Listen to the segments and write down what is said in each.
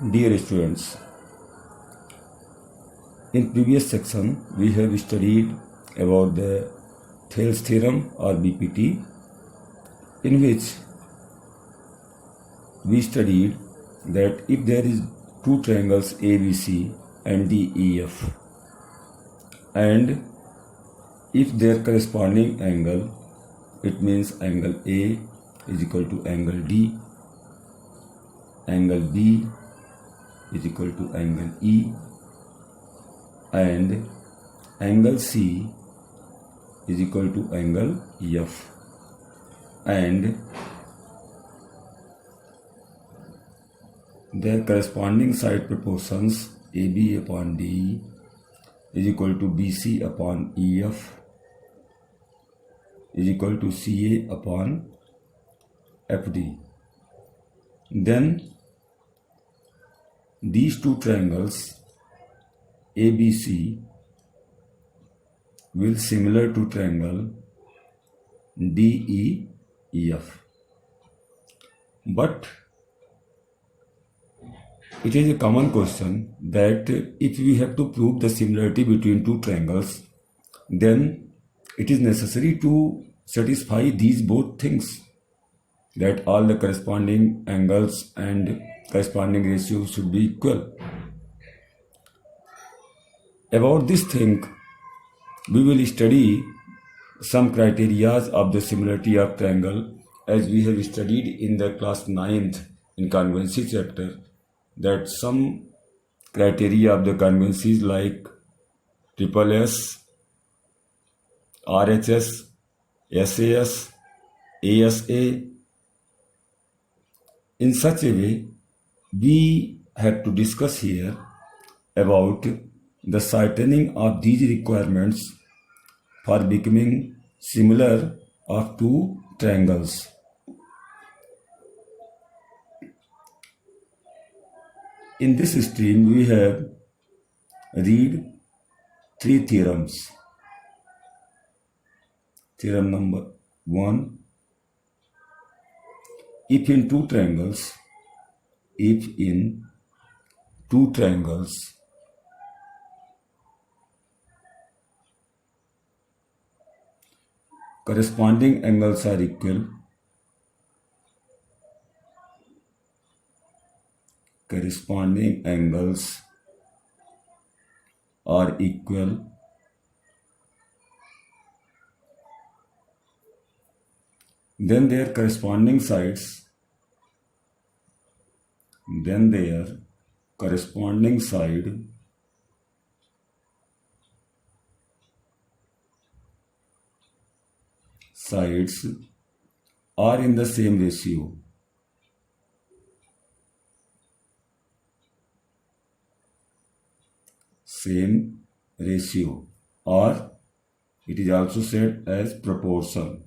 Dear students, in previous section we have studied about the Thales theorem or BPT, in which we studied that if there is two triangles ABC and DEF, and if their corresponding angle, it means angle A is equal to angle D, angle B is equal to angle E, and angle C is equal to angle F, and their corresponding side proportions AB upon DE is equal to BC upon EF is equal to CA upon FD. Then these two triangles ABC will similar to triangle DEF, but it is a common question that if we have to prove the similarity between two triangles, then it is necessary to satisfy these both things, that all the corresponding angles and corresponding ratios should be equal. About this thing, we will study some criteria of the similarity of triangle, as we have studied in the class 9th in congruency chapter, that some criteria of the congruencies like SSS, RHS, SAS, ASA. In such a way, we have to discuss here about the shortening of these requirements for becoming similar of two triangles. In this stream, we have read three theorems. Theorem number 1, if in two triangles corresponding angles are equal, then their corresponding sides are in the same ratio. Or it is also said as proportion.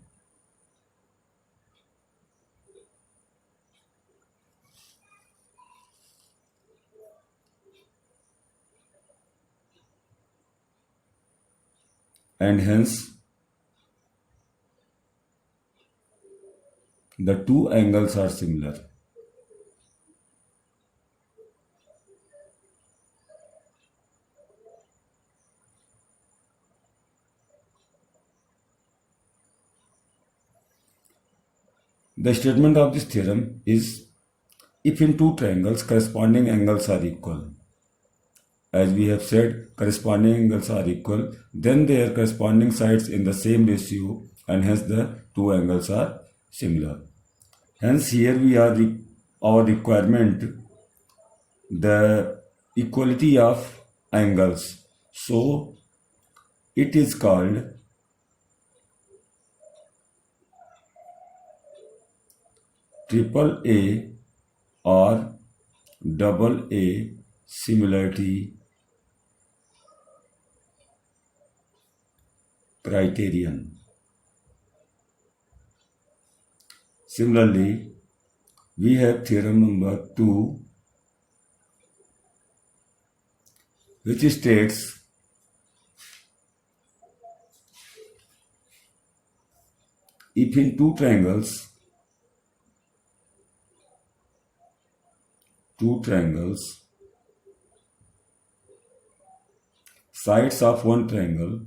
And hence the two angles are similar. The statement of this theorem is, if in two triangles corresponding angles are equal, as we have said, corresponding angles are equal, then their corresponding sides in the same ratio, and hence the two angles are similar. Hence here we are our requirement, the equality of angles. So it is called AAA or AA similarity criterion. Similarly, we have theorem number 2, which states if in two triangles two triangles, sides of one triangle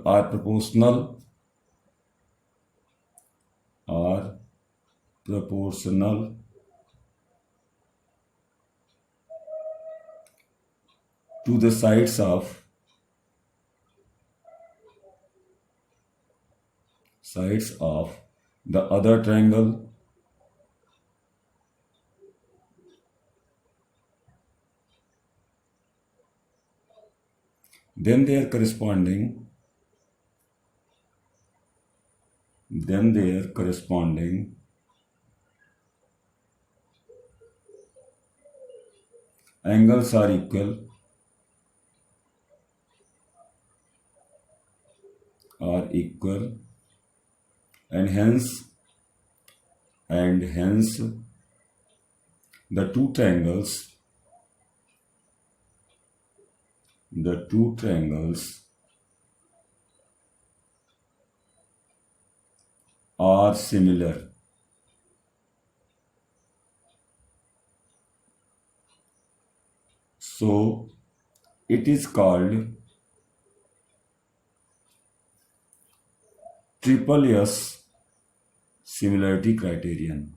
are proportional to the sides of the other triangle, then their corresponding angles are equal, and hence the two triangles are similar. So it is called triple S similarity criterion.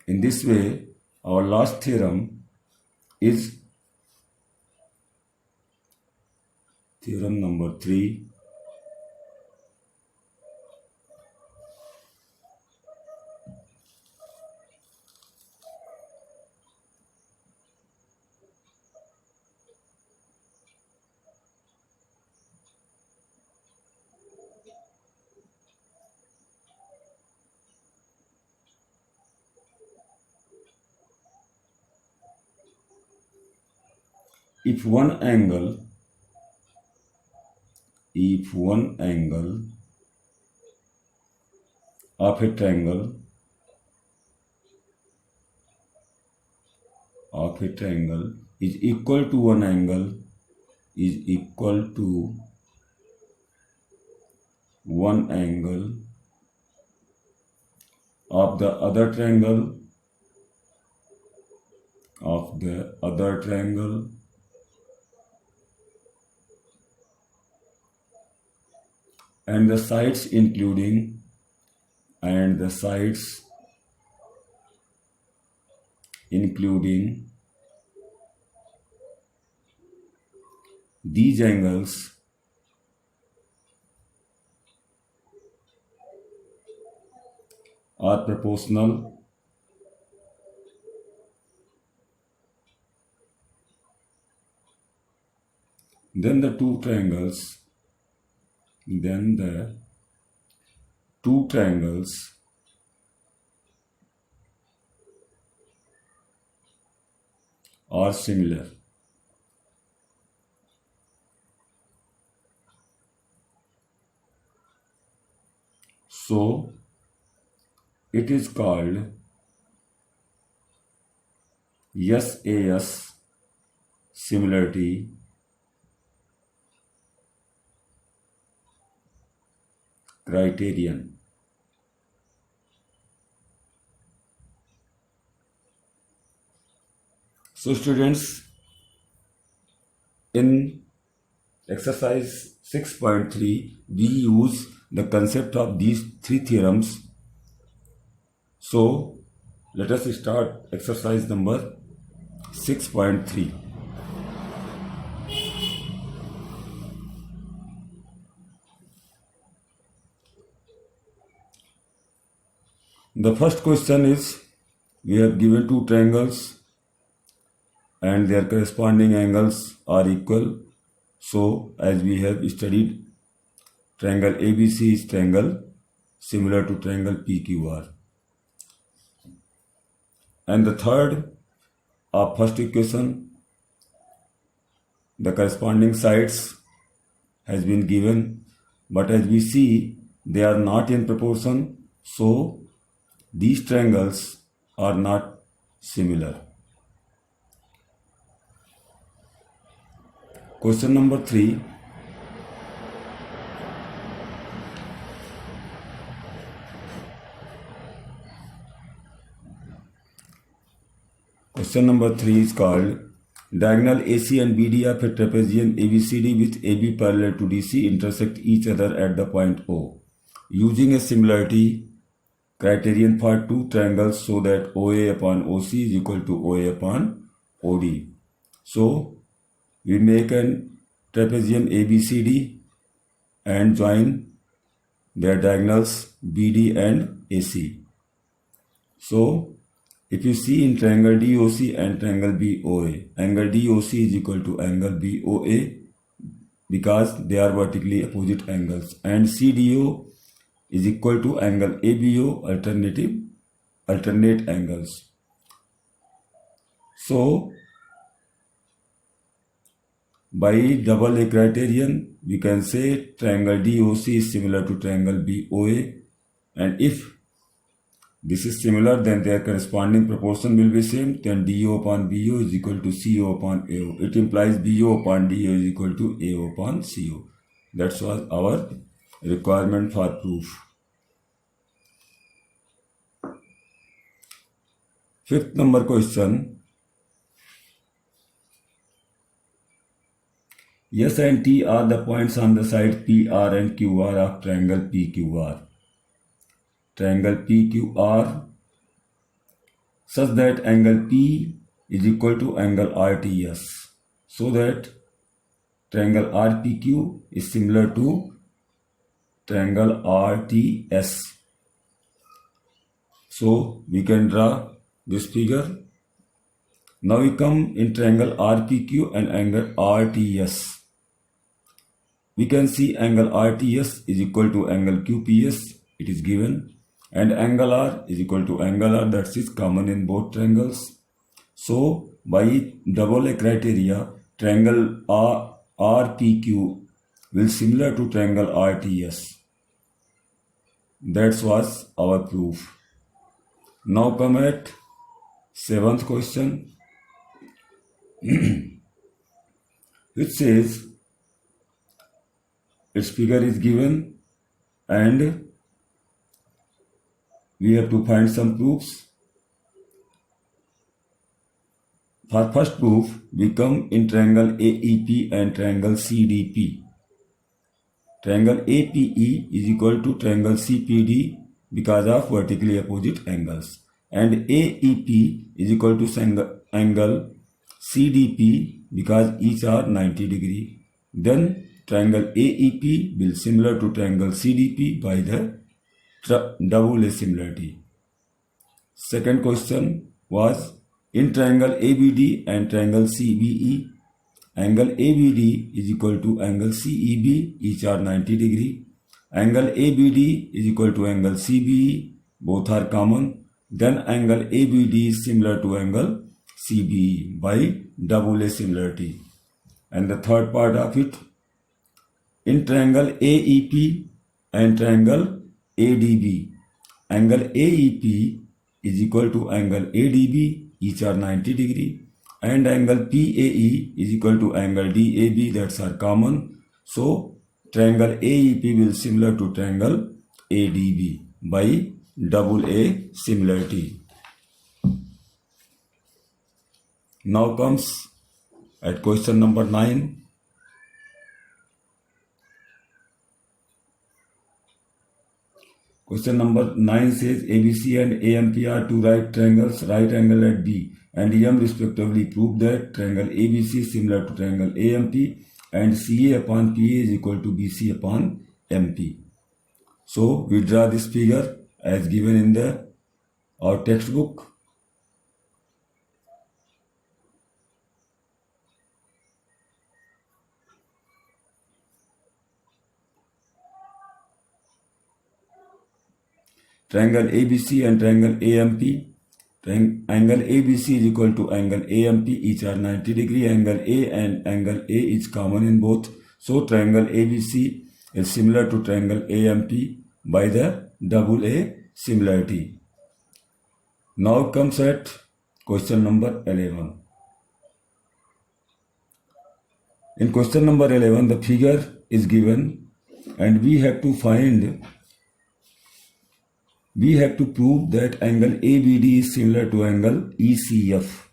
In this way, our last theorem is theorem number 3. If one angle of a triangle is equal to one angle of the other triangle and the sides including these angles are proportional then the two triangles are similar. So it is called SAS similarity criterion. So students, in exercise 6.3 we use the concept of these three theorems. So let us start exercise number 6.3. The first question is, we have given two triangles and their corresponding angles are equal. So as we have studied, triangle ABC is triangle similar to triangle PQR. And the third of first equation, the corresponding sides has been given, but as we see they are not in proportion, so these triangles are not similar. Question number 3. Question number 3 is called diagonal AC and BD of a trapezium ABCD with AB parallel to DC intersect each other at the point O. Using a similarity criterion for two triangles so that OA upon OC is equal to OA upon OD. So we make an trapezium ABCD and join their diagonals BD and AC. So if you see in triangle DOC and triangle BOA, angle DOC is equal to angle BOA because they are vertically opposite angles, and CDO is equal to angle ABO, alternate angles. So by double A criterion, we can say triangle DOC is similar to triangle BOA, and if this is similar, then their corresponding proportion will be same. Then DO upon BO is equal to CO upon AO. It implies BO upon DO is equal to AO upon CO. That was our requirement for proof. Fifth number question. S and T are the points on the side PR and QR of triangle PQR. Triangle PQR such that angle P is equal to angle RTS, so that triangle RPQ is similar to triangle RTS. So we can draw this figure. Now we come in triangle RPQ and angle RTS. We can see angle RTS is equal to angle QPS, it is given, and angle R is equal to angle R, that is common in both triangles. So by double A criteria, triangle RPQ will similar to triangle RTS. That was our proof. Now come at 7th question, which says its figure is given and we have to find some proofs. For first proof, we come in triangle AEP and triangle CDP. Triangle APE is equal to triangle CPD because of vertically opposite angles, and AEP is equal to angle CDP because each are 90 degree. Then triangle AEP will similar to triangle CDP by the double A similarity. Second question was in triangle ABD and triangle CBE. Angle ABD is equal to angle CEB, each are 90 degree. Angle ABD is equal to angle CBE, both are common. Then angle ABD is similar to angle CBE by double A similarity. And the third part of it, in triangle AEP and triangle ADB, angle AEP is equal to angle ADB, each are 90 degree, and angle PAE is equal to angle DAB, that's are common. So triangle AEP will similar to triangle ADB by double A similarity. Now comes at question number 9. Question number 9 says ABC and AMP are two right triangles, right angle at B and M respectively. Prove that triangle ABC is similar to triangle AMP and CA upon PA is equal to BC upon MP. So we draw this figure as given in our textbook. Triangle ABC and triangle AMP. Angle ABC is equal to angle AMP, each are 90 degree. Angle A and angle A is common in both. So triangle ABC is similar to triangle AMP by the double A similarity. Now comes at question number 11. In question number 11, the figure is given and we have to prove that angle ABD is similar to angle ECF.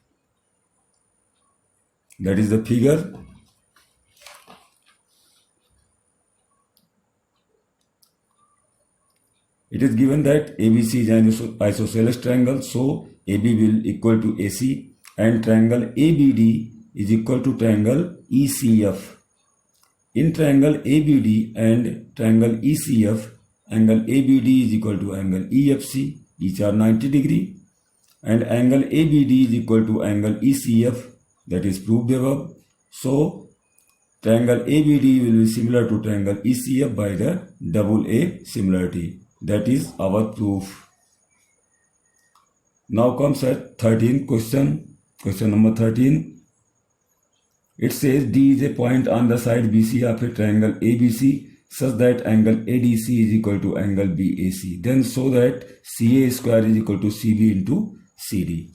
That is the figure. It is given that ABC is an isosceles triangle, so AB will equal to AC and triangle ABD is equal to triangle ECF. In triangle ABD and triangle ECF, angle ABD is equal to angle EFC, each are 90 degree, and angle ABD is equal to angle ECF, that is proved above. So triangle ABD will be similar to triangle ECF by the double A similarity. That is our proof. Now comes at 13 question number 13. It says D is a point on the side BC of a triangle ABC such that angle ADC is equal to angle BAC. Then show that CA square is equal to CB into CD.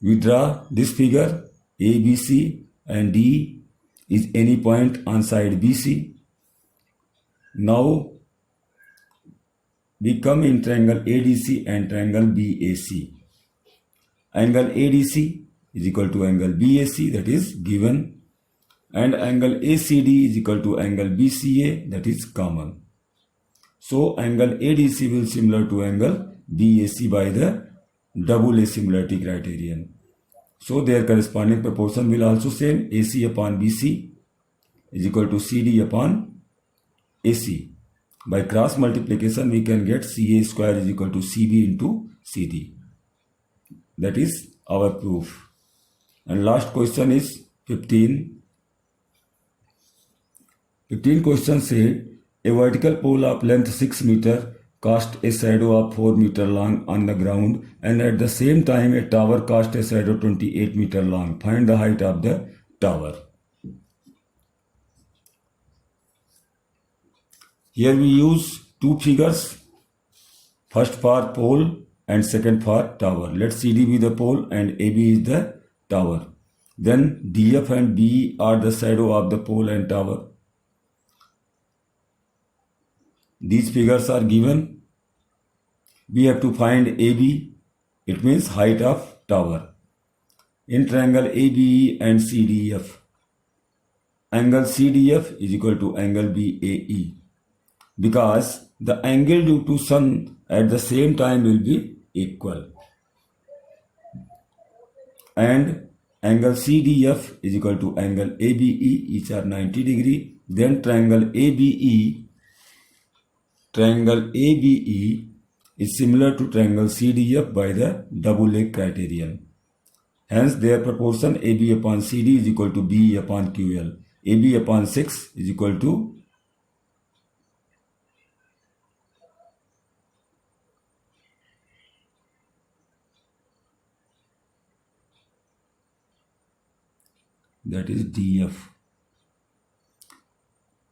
We draw this figure. ABC and D is any point on side BC. Now we come in triangle ADC and triangle BAC. Angle ADC is equal to angle BAC, that is given, and angle ACD is equal to angle BCA, that is common. So angle ADC will similar to angle BAC by the double A similarity criterion. So their corresponding proportion will also same. AC upon BC is equal to CD upon AC. By cross multiplication we can get CA square is equal to CB into CD. That is our proof. And last question is 15. 15 question say a vertical pole of length 6 meter cast a shadow of 4 meter long on the ground, and at the same time a tower cast a shadow 28 meter long. Find the height of the tower. Here we use two figures, first for pole and second for tower. Let CD be the pole and AB is the tower. Then DF and BE are the shadow of the pole and tower. These figures are given. We have to find AB, it means height of tower. In triangle ABE and CDF, angle CDF is equal to angle BAE, because the angle due to sun at the same time will be equal. And angle CDF is equal to angle ABE, each are 90 degree. Then triangle ABE is similar to triangle CDF by the double A criterion. Hence their proportion AB upon CD is equal to BE upon QL. AB upon 6 is equal to that is DF.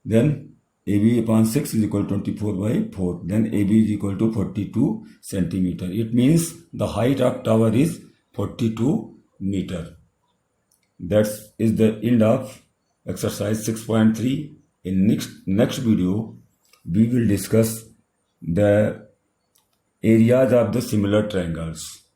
Then AB upon 6 is equal to 24 by 4. Then AB is equal to 42 centimeter. It means the height of tower is 42 meter. That is the end of exercise 6.3. In next video, we will discuss the areas of the similar triangles.